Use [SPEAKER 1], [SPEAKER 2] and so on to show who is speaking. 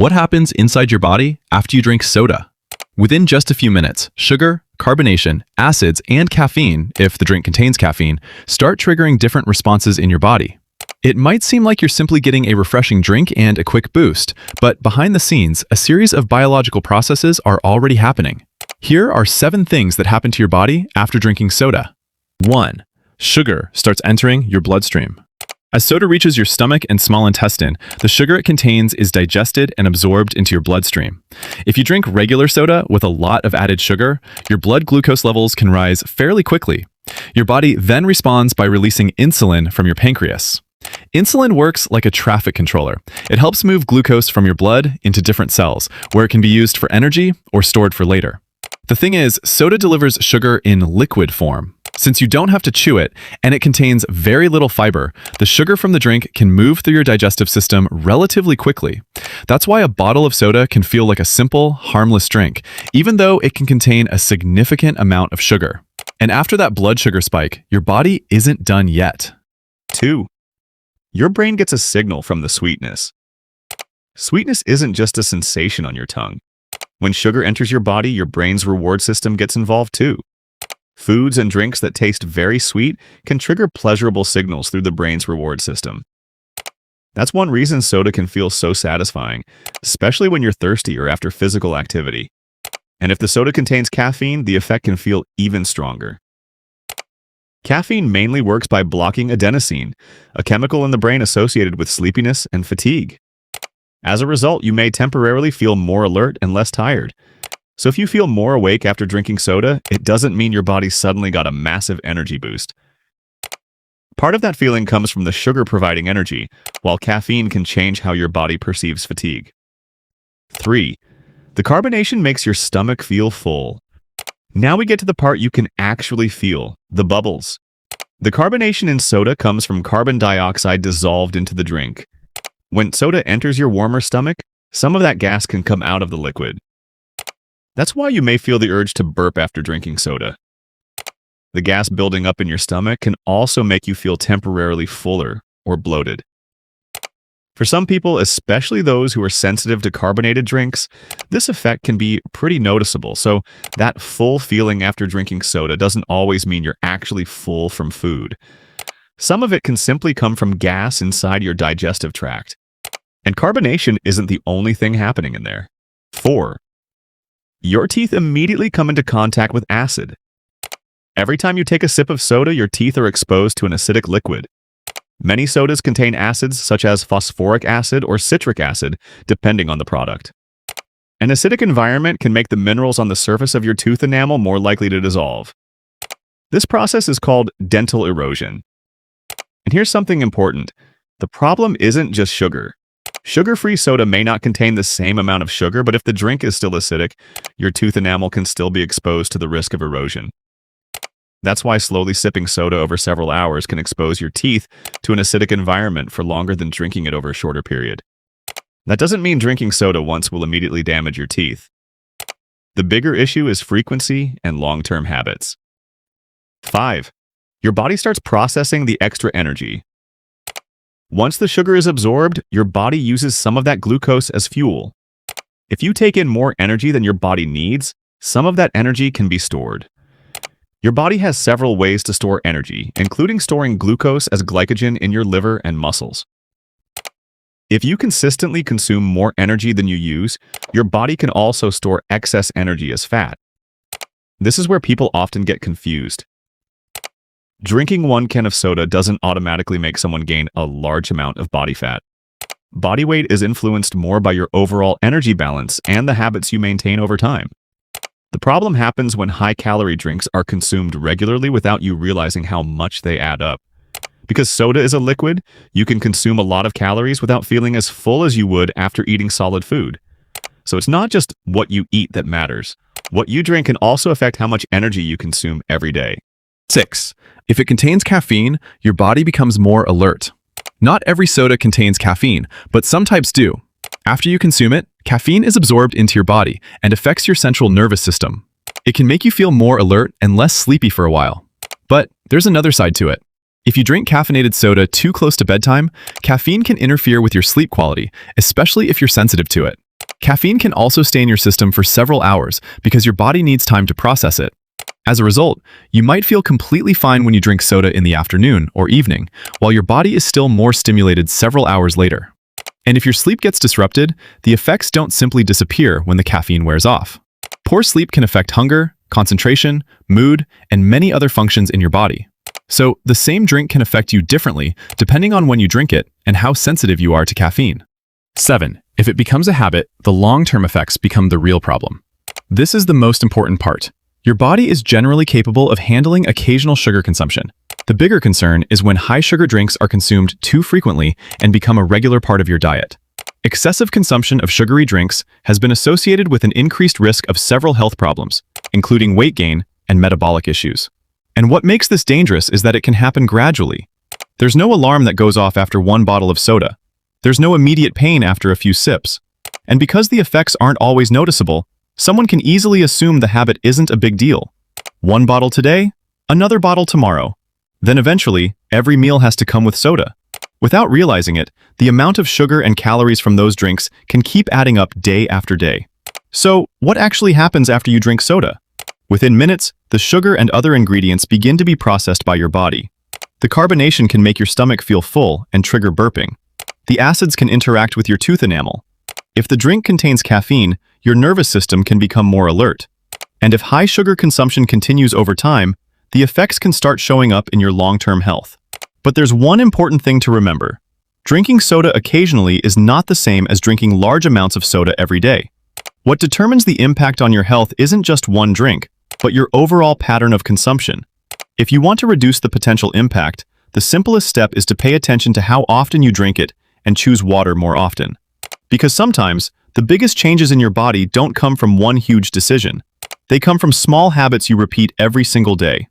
[SPEAKER 1] What happens inside your body after you drink soda? Within just a few minutes, sugar, carbonation, acids, and caffeine, if the drink contains caffeine, start triggering different responses in your body. It might seem like you're simply getting a refreshing drink and a quick boost, but behind the scenes, a series of biological processes are already happening. Here are 7 things that happen to your body after drinking soda. 1. Sugar starts entering your bloodstream. As soda reaches your stomach and small intestine, the sugar it contains is digested and absorbed into your bloodstream. If you drink regular soda with a lot of added sugar, your blood glucose levels can rise fairly quickly. Your body then responds by releasing insulin from your pancreas. Insulin works like a traffic controller. It helps move glucose from your blood into different cells, where it can be used for energy or stored for later. The thing is, soda delivers sugar in liquid form. Since you don't have to chew it, and it contains very little fiber, the sugar from the drink can move through your digestive system relatively quickly. That's why a bottle of soda can feel like a simple, harmless drink, even though it can contain a significant amount of sugar. And after that blood sugar spike, your body isn't done yet.
[SPEAKER 2] 2. Your brain gets a signal from the sweetness. Sweetness isn't just a sensation on your tongue. When sugar enters your body, your brain's reward system gets involved too. Foods and drinks that taste very sweet can trigger pleasurable signals through the brain's reward system. That's one reason soda can feel so satisfying, especially when you're thirsty or after physical activity. And if the soda contains caffeine, the effect can feel even stronger. Caffeine mainly works by blocking adenosine, a chemical in the brain associated with sleepiness and fatigue. As a result, you may temporarily feel more alert and less tired. So if you feel more awake after drinking soda, it doesn't mean your body suddenly got a massive energy boost. Part of that feeling comes from the sugar providing energy, while caffeine can change how your body perceives fatigue. 3. The carbonation makes your stomach feel full. Now we get to the part you can actually feel, the bubbles. The carbonation in soda comes from carbon dioxide dissolved into the drink. When soda enters your warmer stomach, some of that gas can come out of the liquid. That's why you may feel the urge to burp after drinking soda. The gas building up in your stomach can also make you feel temporarily fuller or bloated. For some people, especially those who are sensitive to carbonated drinks, this effect can be pretty noticeable, so that full feeling after drinking soda doesn't always mean you're actually full from food. Some of it can simply come from gas inside your digestive tract. And carbonation isn't the only thing happening in there. 4. Your teeth immediately come into contact with acid. Every time you take a sip of soda, your teeth are exposed to an acidic liquid. Many sodas contain acids such as phosphoric acid or citric acid, depending on the product. An acidic environment can make the minerals on the surface of your tooth enamel more likely to dissolve. This process is called dental erosion. And here's something important. The problem isn't just sugar. Sugar-free soda may not contain the same amount of sugar, but if the drink is still acidic, your tooth enamel can still be exposed to the risk of erosion. That's why slowly sipping soda over several hours can expose your teeth to an acidic environment for longer than drinking it over a shorter period. That doesn't mean drinking soda once will immediately damage your teeth. The bigger issue is frequency and long-term habits. 5. Your body starts processing the extra energy. Once the sugar is absorbed, your body uses some of that glucose as fuel. If you take in more energy than your body needs, some of that energy can be stored. Your body has several ways to store energy, including storing glucose as glycogen in your liver and muscles. If you consistently consume more energy than you use, your body can also store excess energy as fat. This is where people often get confused. Drinking 1 can of soda doesn't automatically make someone gain a large amount of body fat. Body weight is influenced more by your overall energy balance and the habits you maintain over time. The problem happens when high-calorie drinks are consumed regularly without you realizing how much they add up. Because soda is a liquid, you can consume a lot of calories without feeling as full as you would after eating solid food. So it's not just what you eat that matters. What you drink can also affect how much energy you consume every day.
[SPEAKER 1] 6. If it contains caffeine, your body becomes more alert. Not every soda contains caffeine, but some types do. After you consume it, caffeine is absorbed into your body and affects your central nervous system. It can make you feel more alert and less sleepy for a while. But there's another side to it. If you drink caffeinated soda too close to bedtime, caffeine can interfere with your sleep quality, especially if you're sensitive to it. Caffeine can also stay in your system for several hours because your body needs time to process it. As a result, you might feel completely fine when you drink soda in the afternoon or evening, while your body is still more stimulated several hours later. And if your sleep gets disrupted, the effects don't simply disappear when the caffeine wears off. Poor sleep can affect hunger, concentration, mood, and many other functions in your body. So, the same drink can affect you differently depending on when you drink it and how sensitive you are to caffeine. 7. If it becomes a habit, the long-term effects become the real problem. This is the most important part. Your body is generally capable of handling occasional sugar consumption. The bigger concern is when high-sugar drinks are consumed too frequently and become a regular part of your diet. Excessive consumption of sugary drinks has been associated with an increased risk of several health problems, including weight gain and metabolic issues. And what makes this dangerous is that it can happen gradually. There's no alarm that goes off after one bottle of soda. There's no immediate pain after a few sips. And because the effects aren't always noticeable, someone can easily assume the habit isn't a big deal. One bottle today, another bottle tomorrow. Then eventually, every meal has to come with soda. Without realizing it, the amount of sugar and calories from those drinks can keep adding up day after day. So, what actually happens after you drink soda? Within minutes, the sugar and other ingredients begin to be processed by your body. The carbonation can make your stomach feel full and trigger burping. The acids can interact with your tooth enamel. If the drink contains caffeine, your nervous system can become more alert. And if high sugar consumption continues over time, the effects can start showing up in your long-term health. But there's one important thing to remember. Drinking soda occasionally is not the same as drinking large amounts of soda every day. What determines the impact on your health isn't just one drink, but your overall pattern of consumption. If you want to reduce the potential impact, the simplest step is to pay attention to how often you drink it and choose water more often. Because sometimes, the biggest changes in your body don't come from one huge decision. They come from small habits you repeat every single day.